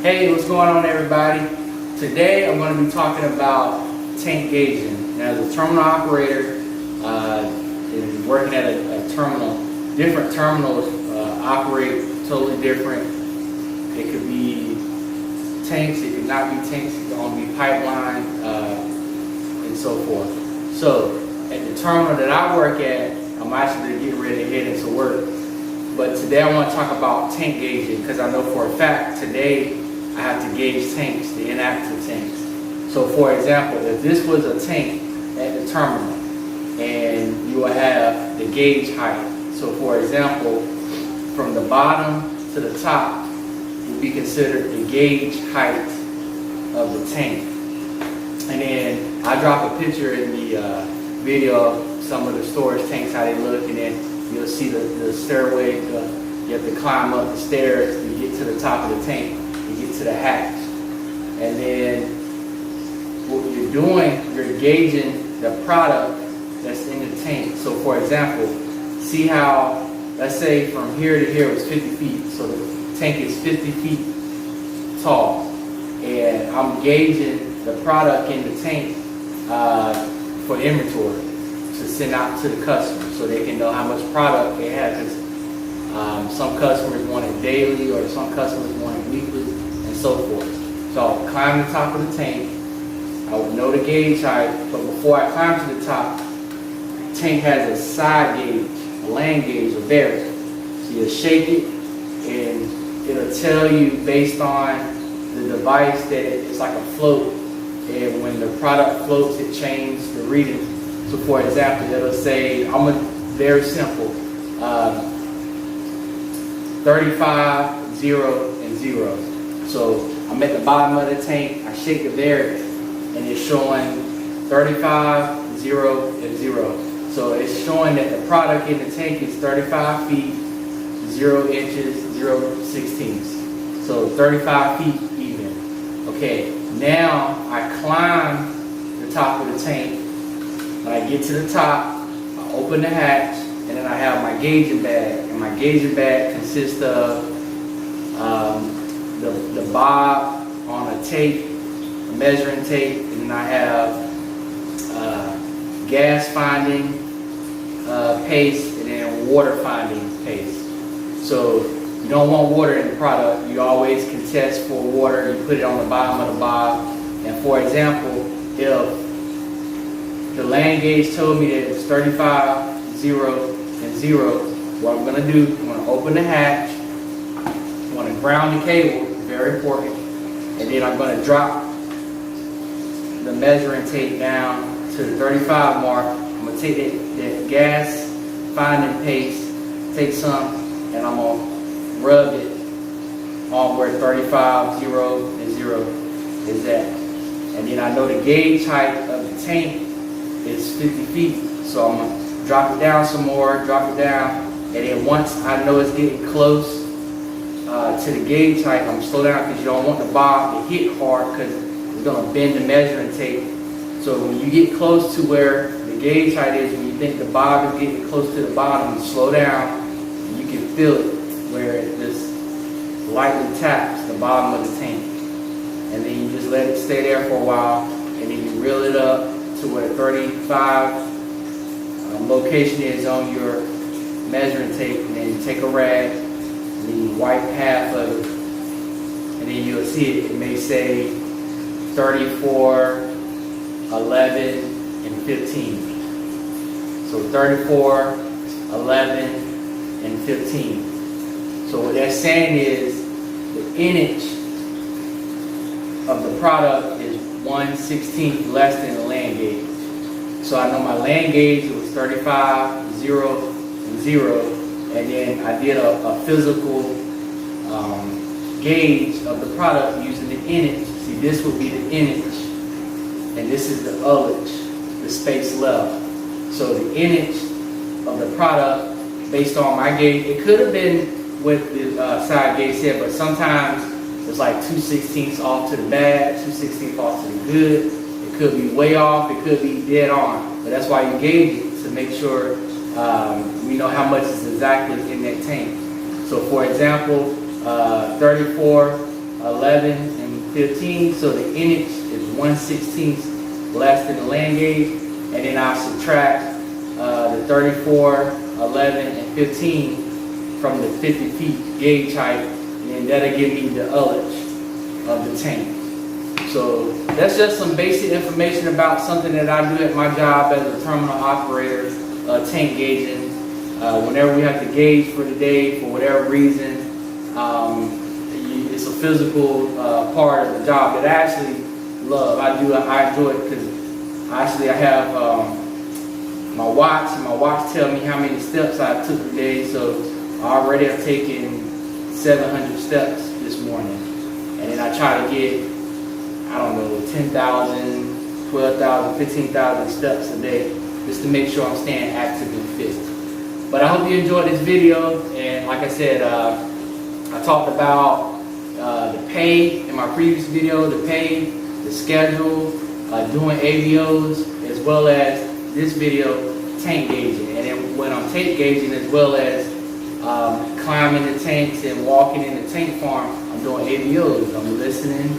Hey, what's going on, everybody? Today I'm going to be talking about tank gauging. Now, as a terminal operator and working at a terminal, different terminals operate totally different. It could be tanks, it could not be tanks, it could only be pipeline, and so forth. So, at the terminal that I work at, I'm actually getting ready to head into work. But today I want to talk about tank gauging because I know for a fact today I have to gauge tanks, the inactive tanks. So for example, if this was a tank at the terminal and you will have the gauge height. So for example, from the bottom to the top will be considered the gauge height of the tank. And then I drop a picture in the video of some of the storage tanks, how they look, and then you'll see the stairway. You have to climb up the stairs to get to the top of the tank, to get to the hatch. And then what you're doing, you're gauging the product that's in the tank. So for example, see how, let's say from here to here was 50 feet. So the tank is 50 feet tall. And I'm gauging the product in the tank for inventory to send out to the customer so they can know how much product they have. Because some customers want it daily, or some customers want it weekly, and so forth. So I'll climb the top of the tank. I would know the gauge height, but before I climb to the top, the tank has a side gauge, a land gauge, a bearing. So you shake it, and it'll tell you based on the device that it's like a float. And when the product floats, it changes the reading. So for example, it'll say, very simple, 35, 0, and 0. So I'm at the bottom of the tank, I shake the bearing, and it's showing 35, 0, and 0. So it's showing that the product in the tank is 35 feet, 0 inches, 0 sixteenths. So 35 feet even. Okay, now I climb the top of the tank. When I get to the top, I open the hatch, and then I have my gauging bag. And my gauging bag consists of the bob on a tape, a measuring tape, and then I have gas finding paste, and then water finding paste. So you don't want water in the product. You always can test for water. You put it on the bottom of the bob. And for example, if the land gauge told me that it's 35, 0, and 0, what I'm going to do, I'm going to open the hatch, I'm going to ground the cable, very important, and then I'm going to drop the measuring tape down to the 35 mark. I'm going to take that gas finding paste, take some, and I'm going to rub it on where 35, 0, and 0 is at. And then I know the gauge height of the tank is 50 feet. So I'm going to drop it down some more, drop it down. And then once I know it's getting close to the gauge height, I'm going to slow down because you don't want the bob to hit hard because it's going to bend the measuring tape. So when you get close to where the gauge height is, when you think the bob is getting close to the bottom, you slow down and you can feel it where it just lightly taps the bottom of the tank. And then you just let it stay there for a while, and then you reel it up to where 35 location is on your measuring tape, and then you take a rag and then you wipe half of it, and then you'll see it. It may say 34, 11, and 15. So 34, 11, and 15. So what that's saying is the innage of the product is 1/16 less than the land gauge. So I know my land gauge was 35, 0, and 0, and then I did a physical gauge of the product using the innage. See, this would be the innage, and this is the ullage, the space left. So the innage of the product, based on my gauge, it could have been what the side gauge said, but sometimes it's like 2/16 off to the bad, 2/16 off to the good. It could be way off, it could be dead on. But that's why you gauge it, to make sure we know how much is exactly in that tank. So for example, 34 11, and 15. So the inch is 1/16 less than the land gauge. And then I'll subtract the 34, 11, and 15 from the 50 feet gauge height. And that'll give me the ullage of the tank. So that's just some basic information about something that I do at my job as a terminal operator, tank gauging. Whenever we have to gauge for the day, for whatever reason, it's a physical part of the job that I actually love. I enjoy it because I have my watch, and my watch tells me how many steps I took today. So I already have taken 700 steps this morning, and then I try to get, I don't know, 10,000, 12,000, 15,000 steps a day, just to make sure I'm staying active and fit. But I hope you enjoyed this video, and like I said, I talked about the pay in my previous video, the pay, the schedule, doing AVOs, as well as this video, tank gauging. And then when I'm tank gauging, as well as climbing the tanks and walking in the tank farm, I'm doing AVOs. I'm listening,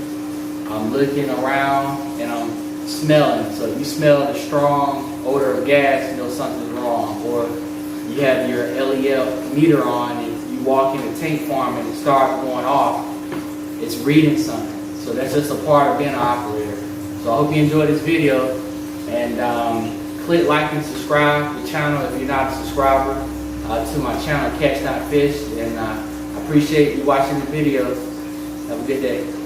I'm looking around, and I'm smelling. So if you smell the strong odor of gas, you know something's wrong. Or you have your LEL meter on and you walk in the tank farm and it starts going off, it's reading something. So that's just a part of being an operator. So I hope you enjoyed this video, and click like and subscribe to the channel if you're not a subscriber to my channel, Catch Not Fish. And I appreciate you watching the video. Have a good day.